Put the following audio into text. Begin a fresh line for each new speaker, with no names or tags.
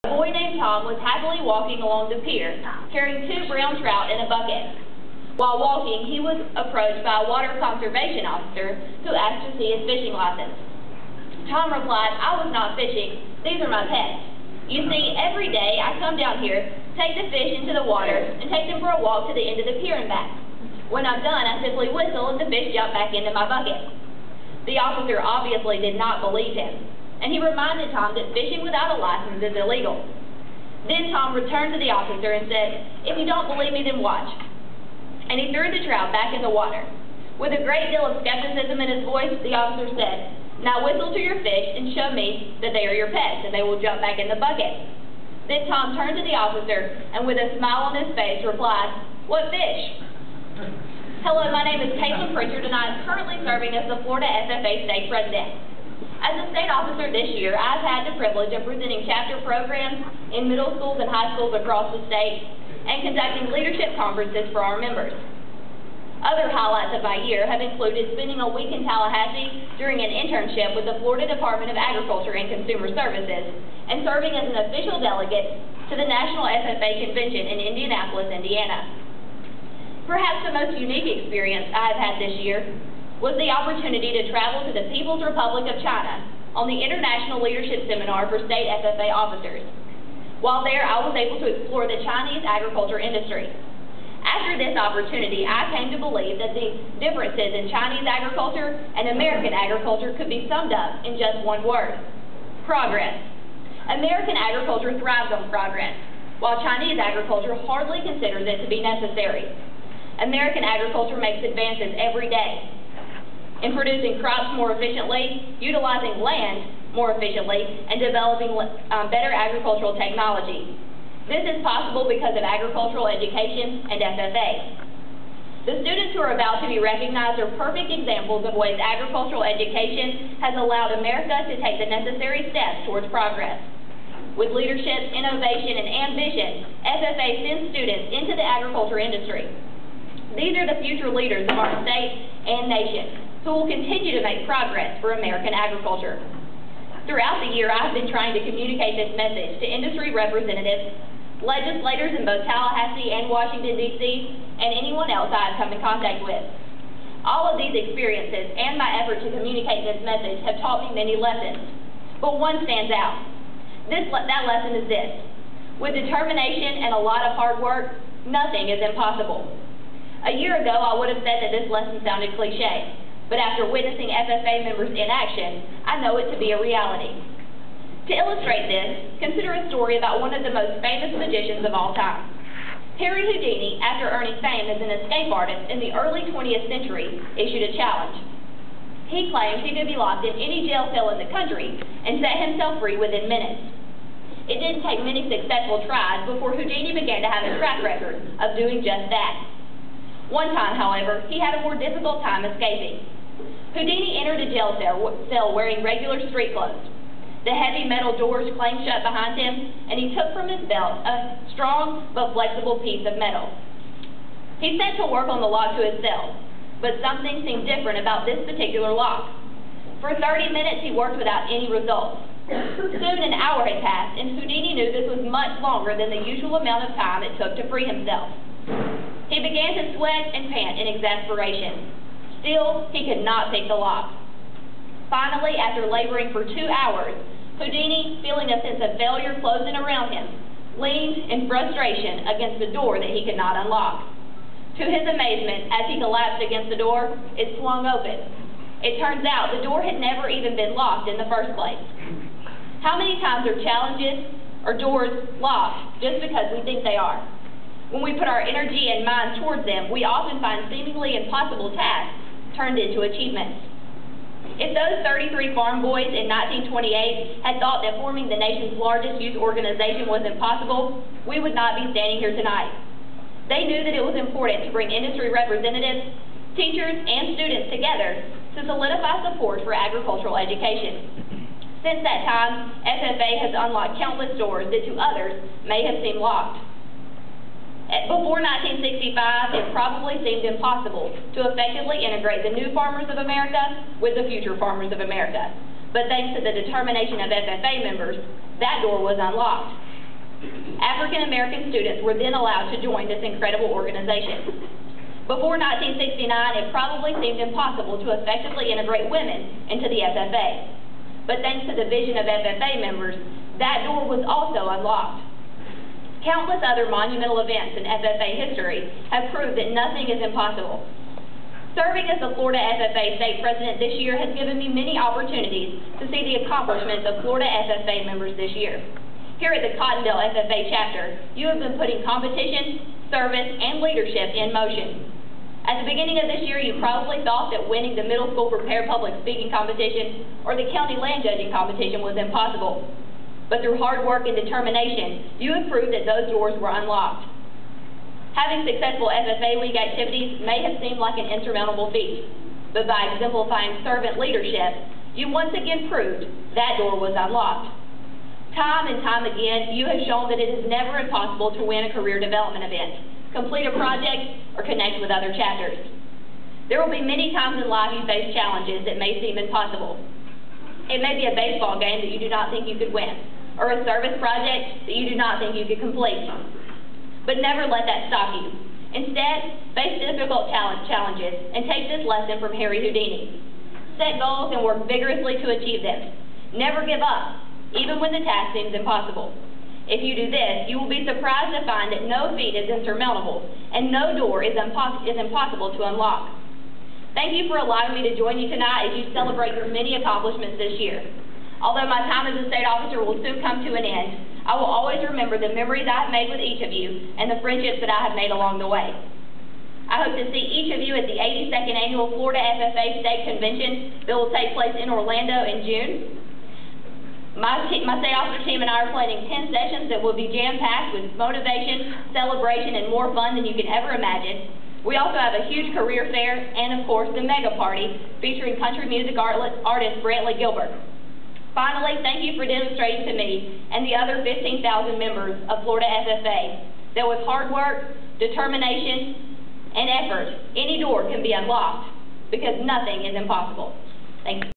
A boy named Tom was happily walking along the pier, carrying 2 brown trout in a bucket. While walking, he was approached by a water conservation officer who asked to see his fishing license. Tom replied, "I was not fishing. These are my pets. You see, every day I come down here, take the fish into the water, and take them for a walk to the end of the pier and back. When I'm done, I simply whistle and the fish jump back into my bucket." The officer obviously did not believe him, and he reminded Tom that fishing without a license is illegal. Then Tom returned to the officer and said, "If you don't believe me, then watch." And he threw the trout back in the water. With a great deal of skepticism in his voice, the officer said, "Now whistle to your fish and show me that they are your pets, and they will jump back in the bucket." Then Tom turned to the officer and with a smile on his face replied, "What fish?" Hello, my name is Caitlin Pritchard, and I am currently serving as the Florida SFA State President. As a state officer this year, I've had the privilege of presenting chapter programs in middle schools and high schools across the state and conducting leadership conferences for our members. Other highlights of my year have included spending a week in Tallahassee during an internship with the Florida Department of Agriculture and Consumer Services and serving as an official delegate to the National SFA Convention in Indianapolis, Indiana. Perhaps the most unique experience I have had this year was the opportunity to travel to the People's Republic of China on the International Leadership Seminar for State SFA Officers. While there, I was able to explore the Chinese agriculture industry. After this opportunity, I came to believe that the differences in Chinese agriculture and American agriculture could be summed up in just one word: progress. American agriculture thrives on progress, while Chinese agriculture hardly considers it to be necessary. American agriculture makes advances every day in producing crops more efficiently, utilizing land more efficiently, and developing better agricultural technology. This is possible because of agricultural education and SFA. The students who are about to be recognized are perfect examples of ways agricultural education has allowed America to take the necessary steps towards progress. With leadership, innovation, and ambition, SFA sends students into the agriculture industry. These are the future leaders of our state and nation, who will continue to make progress for American agriculture. Throughout the year, I've been trying to communicate this message to industry representatives, legislators in both Tallahassee and Washington, D.C., and anyone else I have come in contact with. All of these experiences and my effort to communicate this message have taught me many lessons, but one stands out. That lesson is this: with determination and a lot of hard work, nothing is impossible. A year ago, I would have said that this lesson sounded cliche, but after witnessing FFA members in action, I know it to be a reality. To illustrate this, consider a story about one of the most famous magicians of all time. Harry Houdini, after earning fame as an escape artist in the early 20th century, issued a challenge. He claimed he could be locked in any jail cell in the country and set himself free within minutes. It didn't take many successful tries before Houdini began to have a track record of doing just that. One time, however, he had a more difficult time escaping. Houdini entered a jail cell wearing regular street clothes. The heavy metal doors clanged shut behind him, and he took from his belt a strong but flexible piece of metal. He set to work on the lock to his cell, but something seemed different about this particular lock. For 30 minutes, he worked without any results. Soon an hour had passed, and Houdini knew this was much longer than the usual amount of time it took to free himself. He began to sweat and pant in exasperation. Still, he could not pick the lock. Finally, after laboring for 2 hours, Houdini, feeling a sense of failure closing around him, leaned in frustration against the door that he could not unlock. To his amazement, as he collapsed against the door, it swung open. It turns out the door had never even been locked in the first place. How many times are challenges or doors locked just because we think they are? When we put our energy and minds towards them, we often find seemingly impossible tasks turned into achievements. If those 33 farm boys in 1928 had thought that forming the nation's largest youth organization was impossible, we would not be standing here tonight. They knew that it was important to bring industry representatives, teachers, and students together to solidify support for agricultural education. Since that time, SFA has unlocked countless doors that to others may have seemed locked. Before 1965, it probably seemed impossible to effectively integrate the new farmers of America with the future farmers of America. But thanks to the determination of FFA members, that door was unlocked. African American students were then allowed to join this incredible organization. Before 1969, it probably seemed impossible to effectively integrate women into the FFA. But thanks to the vision of FFA members, that door was also unlocked. Countless other monumental events in FFA history have proved that nothing is impossible. Serving as the Florida FFA state president this year has given me many opportunities to see the accomplishments of Florida FFA members this year. Here at the Cottondale FFA chapter, you have been putting competition, service, and leadership in motion. At the beginning of this year, you probably thought that winning the middle school prepared public speaking competition or the county land judging competition was impossible. But through hard work and determination, you have proved that those doors were unlocked. Having successful FFA week activities may have seemed like an insurmountable feat, but by exemplifying servant leadership, you once again proved that door was unlocked. Time and time again, you have shown that it is never impossible to win a career development event, complete a project, or connect with other chapters. There will be many times in life you face challenges that may seem impossible. It may be a baseball game that you do not think you could win, or a service project that you do not think you could complete. But never let that stop you. Instead, face difficult challenges and take this lesson from Harry Houdini. Set goals and work vigorously to achieve them. Never give up, even when the task seems impossible. If you do this, you will be surprised to find that no feat is insurmountable and no door is impossible to unlock. Thank you for allowing me to join you tonight as you celebrate your many accomplishments this year. Although my time as a state officer will soon come to an end, I will always remember the memories I have made with each of you and the friendships that I have made along the way. I hope to see each of you at the 82nd Annual Florida FFA State Convention that will take place in Orlando in June. My state officer team and I are planning 10 sessions that will be jam-packed with motivation, celebration, and more fun than you can ever imagine. We also have a huge career fair and, of course, the mega party featuring country music artist Brantley Gilbert. Finally, thank you for demonstrating to me and the other 15,000 members of Florida FFA that with hard work, determination, and effort, any door can be unlocked because nothing is impossible. Thank you.